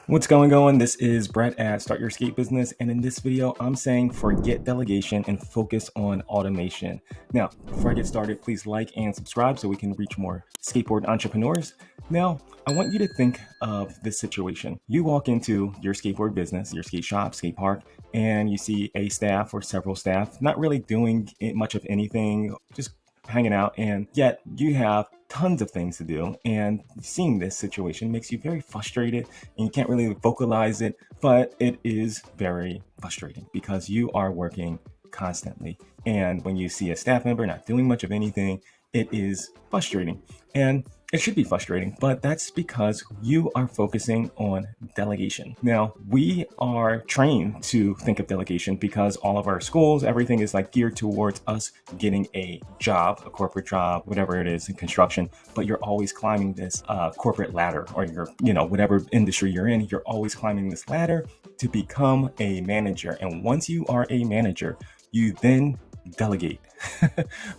What's going on? This is Brett at Start Your Skate Business, and in this video, I'm saying forget delegation and focus on automation. Now, before I get started, please like and subscribe so we can reach more skateboard entrepreneurs. Now, I want you to think of this situation. You walk into your skateboard business, your skate shop, skate park, and you see a staff or several staff not really doing much of anything, just hanging out, and yet you have tons of things to do, and seeing this situation makes you very frustrated and you can't really vocalize it, but it is very frustrating because you are working constantly, and when you see a staff member not doing much of anything, it is frustrating. And it should be frustrating, but that's because you are focusing on delegation. Now, we are trained to think of delegation because all of our schools, everything is like geared towards us getting a job, a corporate job, whatever it is in construction, but you're always climbing this corporate ladder, or whatever industry you're in, you're always climbing this ladder to become a manager. And once you are a manager, you then delegate.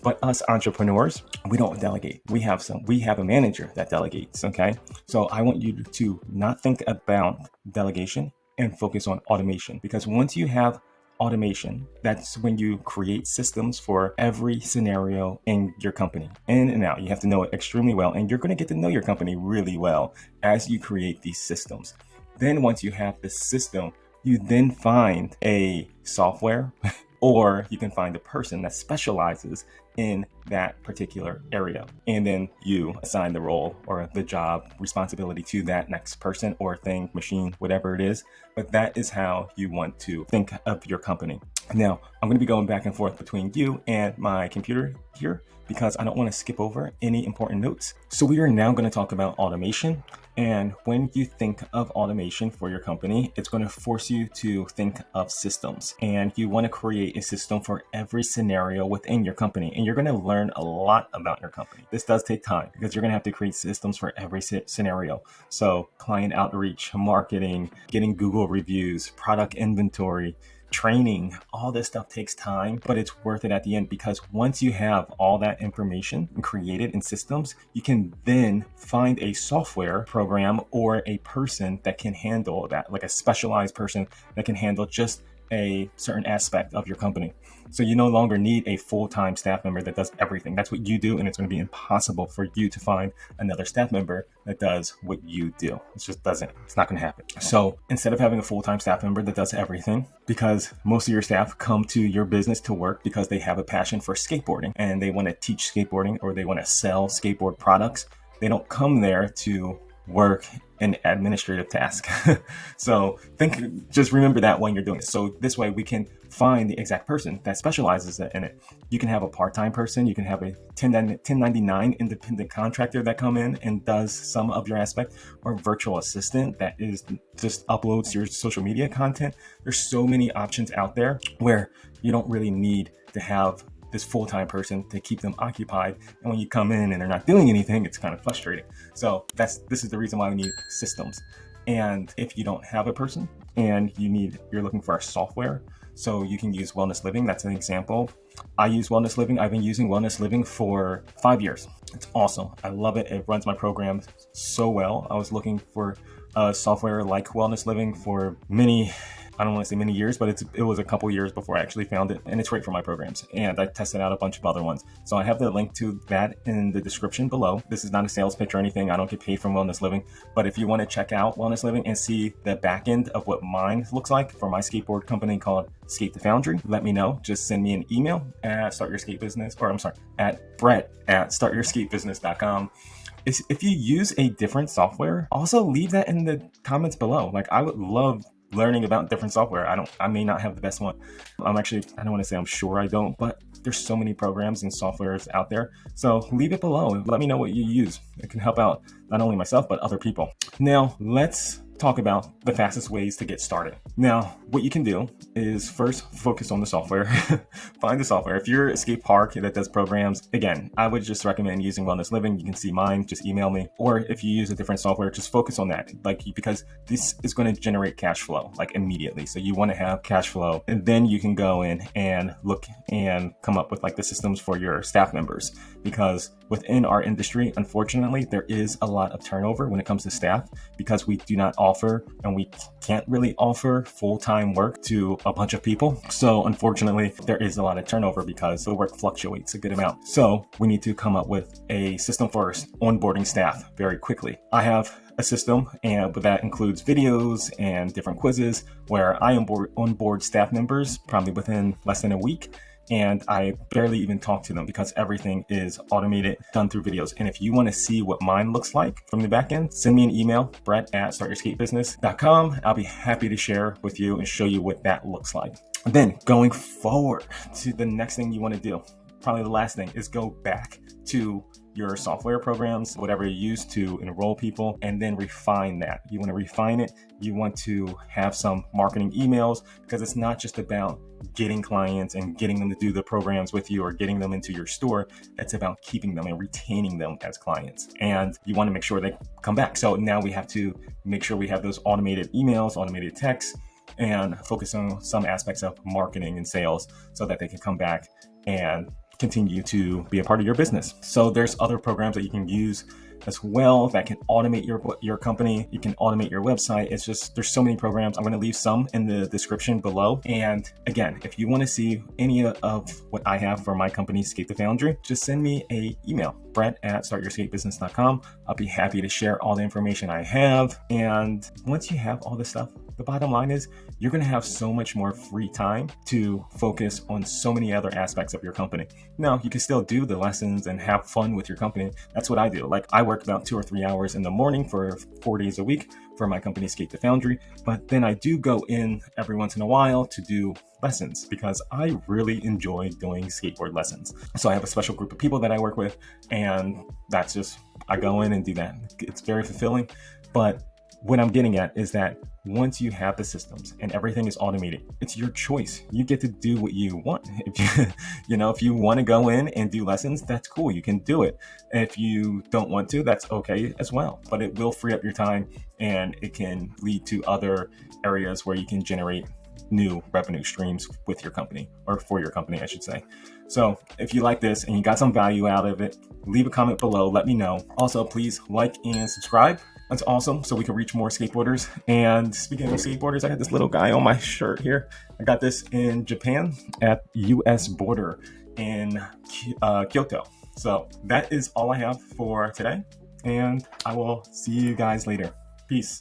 But us entrepreneurs, we don't delegate. We have a manager that delegates. Okay. So I want you to not think about delegation and focus on automation, because once you have automation, that's when you create systems for every scenario in your company, in and out. You have to know it extremely well, and you're going to get to know your company really well as you create these systems. Then once you have the system, you then find a software or you can find a person that specializes in that particular area. And then you assign the role or the job responsibility to that next person or thing, machine, whatever it is. But that is how you want to think of your company. Now, I'm going to be going back and forth between you and my computer here because I don't want to skip over any important notes. So we are now going to talk about automation. And when you think of automation for your company, it's going to force you to think of systems. And you want to create a system for every scenario within your company. And you're going to learn a lot about your company. This does take time because you're going to have to create systems for every scenario. So client outreach, marketing, getting Google reviews, product inventory, training, all this stuff takes time, but it's worth it at the end, because once you have all that information created in systems, you can then find a software program or a person that can handle that, like a specialized person that can handle just a certain aspect of your company. So you no longer need a full-time staff member that does everything. That's what you do, and it's going to be impossible for you to find another staff member that does what you do. It's not going to happen. So instead of having a full-time staff member that does everything, because most of your staff come to your business to work because they have a passion for skateboarding and they want to teach skateboarding or they want to sell skateboard products, they don't come there to work an administrative task. So just remember that when you're doing it. So this way we can find the exact person that specializes in it. You can have a part-time person, you can have a 1099 independent contractor that come in and does some of your aspect, or virtual assistant that is just uploads your social media content. There's so many options out there where you don't really need to have this full-time person to keep them occupied. And when you come in and they're not doing anything, it's kind of frustrating. So this is the reason why we need systems. And if you don't have a person and you're looking for a software, so you can use Wellness Living. That's an example. I use Wellness Living. I've been using Wellness Living for 5 years. It's awesome. I love it. It runs my program so well. I was looking for a software like Wellness Living for I don't want to say many years, but it was a couple years before I actually found it, and it's great for my programs. And I tested out a bunch of other ones. So I have the link to that in the description below. This is not a sales pitch or anything. I don't get paid from Wellness Living, but if you want to check out Wellness Living and see the back end of what mine looks like for my skateboard company called Skate the Foundry, let me know. Just send me an email at at brett@startyourskatebusiness.com. If you use a different software, also leave that in the comments below. Like, I would love learning about different software. I may not have the best one. I don't want to say I'm sure I don't, but there's so many programs and softwares out there. So leave it below. Let me know what you use. It can help out not only myself, but other people. Now, let's talk about the fastest ways to get started. Now, what you can do is first focus on the software. Find the software. If you're a skate park that does programs, again, I would just recommend using Wellness Living. You can see mine, just email me. Or if you use a different software, just focus on that, because this is going to generate cash flow like immediately. So you want to have cash flow, and then you can go in and look and come up with like the systems for your staff members. because within our industry, unfortunately, there is a lot of turnover when it comes to staff because we do not offer and we can't really offer full-time work to a bunch of people. So unfortunately, there is a lot of turnover because the work fluctuates a good amount. So we need to come up with a system for onboarding staff very quickly. I have a system, and that includes videos and different quizzes where I onboard staff members probably within less than a week. And I barely even talk to them because everything is automated, done through videos. And if you want to see what mine looks like from the back end, send me an email, brett@startyourskatebusiness.com. I'll be happy to share with you and show you what that looks like. And then going forward to the next thing you want to do, probably the last thing, is go back to your software programs, whatever you use to enroll people, and then refine that. You want to refine it. You want to have some marketing emails because it's not just about getting clients and getting them to do the programs with you or getting them into your store. It's about keeping them and retaining them as clients. And you want to make sure they come back. So now we have to make sure we have those automated emails, automated texts, and focus on some aspects of marketing and sales so that they can come back and continue to be a part of your business. So there's other programs that you can use as well that can automate your company. You can automate your website. It's just, there's so many programs. I'm going to leave some in the description below. And again, if you want to see any of what I have for my company, Skate the Foundry, just send me a email, brett@startyourskatebusiness.com. I'll be happy to share all the information I have. And once you have all this stuff, the bottom line is you're going to have so much more free time to focus on so many other aspects of your company. Now, you can still do the lessons and have fun with your company. That's what I do. Like, I work about 2 or 3 hours in the morning for 4 days a week for my company, Skate the Foundry. But then I do go in every once in a while to do lessons because I really enjoy doing skateboard lessons. So I have a special group of people that I work with, and that's just, I go in and do that. It's very fulfilling. But what I'm getting at is that once you have the systems and everything is automated, it's your choice. You get to do what you want. If if you want to go in and do lessons, that's cool. You can do it. If you don't want to, that's okay as well. But it will free up your time and it can lead to other areas where you can generate new revenue streams with your company, or for your company, I should say. So if you like this and you got some value out of it, leave a comment below. Let me know. Also, please like and subscribe. That's awesome. So we can reach more skateboarders. And speaking of skateboarders, I had this little guy on my shirt here. I got this in Japan at US border in Kyoto. So that is all I have for today. And I will see you guys later. Peace.